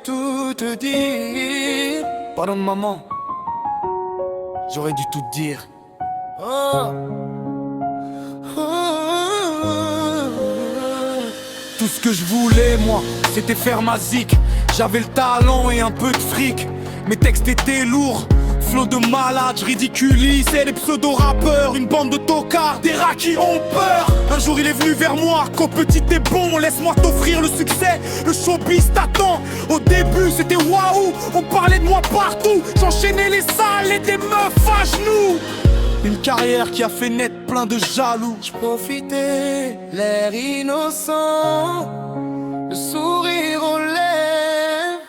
tout te dire. Pardon maman, j'aurais dû tout te dire. Oh. Tout ce que je voulais moi, c'était faire ma zik. J'avais le talent et un peu de fric. Mes textes étaient lourds, flow de malade, je ridiculisais les pseudo-rappeurs. Une bande de tocards, des rats qui ont peur. Un jour il est venu vers moi, qu'au petit t'es bon, laisse-moi t'offrir le succès. Le showbiz t'attend, au début c'était waouh. On parlait de moi partout, j'enchaînais les salles et des meufs à genoux. Une carrière qui a fait naître plein de jaloux. Je profitais, l'air innocent, le sourire aux lèvres,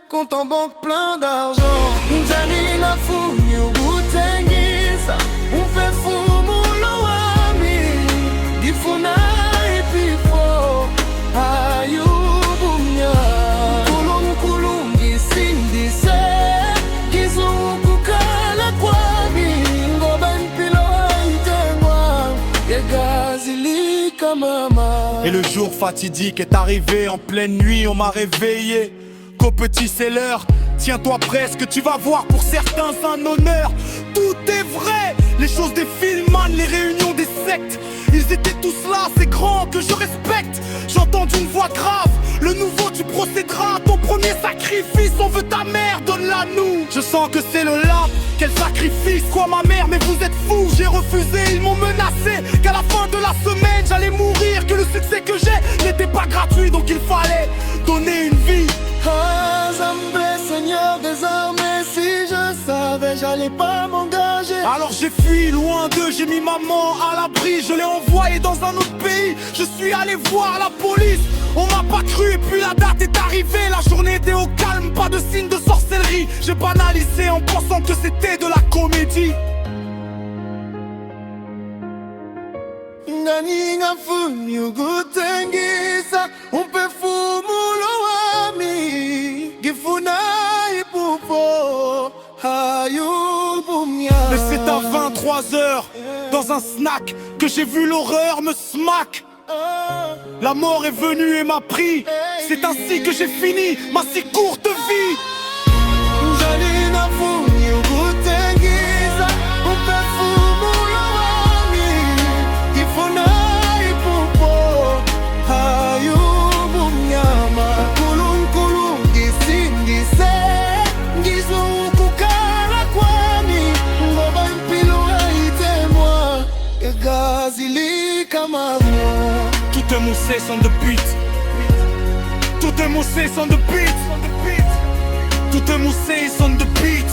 compte en banque plein d'argent. Janina fumi ukutengisa, umphefumulo wami ngifuna ipifo ayubumya. Nkulunkulu ngisindise, ngizokukhala kwami ngoba impilo ayithengwa ngegazilika mama. Et le jour fatidique est arrivé, en pleine nuit on m'a réveillé. Qu'au petit c'est l'heure, tiens-toi presque, tu vas voir pour certains un honneur. Tout est vrai, les choses des films, man, les réunions des sectes. Ils étaient tous là, ces grands que je respecte. J'entends une voix grave, le nouveau tu procéderas à ton premier sacrifice. On veut ta mère, donne-la nous. Je sens que c'est le lap, quel sacrifice. Quoi ma mère, mais vous êtes fous. J'ai refusé, ils m'ont menacé qu'à la fin de la semaine j'allais mourir. Que le succès que j'ai n'était pas gratuit, donc il fallait donner une vie. Ah, Zambé, Seigneur des armées, si je savais, j'allais pas m'engager. Alors j'ai fui loin d'eux, j'ai mis maman à l'abri. Je l'ai envoyé dans un autre pays, je suis allé voir la police. On m'a pas cru et puis la date est arrivée. La journée était au calme, pas de signe de sorcellerie. J'ai banalisé en pensant que c'était de la comédie. Nganinga fumi ukutengisa, umphefumulo wami ngifuna ipupho ayubumya. Mais c'est à 23h, dans un snack, que j'ai vu l'horreur me smack. La mort est venue et m'a pris. C'est ainsi que j'ai fini ma si courte vie. Janina fumi ukutengisa, umphefumulo wami ngifuna ipupho ayubumnyama. Nkulunkulu ngisindise, ngizokukhala kwami ngoba impilo ayithengwa ngegazilika mama. Tout est moussé sans de beat. Tout est moussé sans de beat. Tout est moussé sans de beat.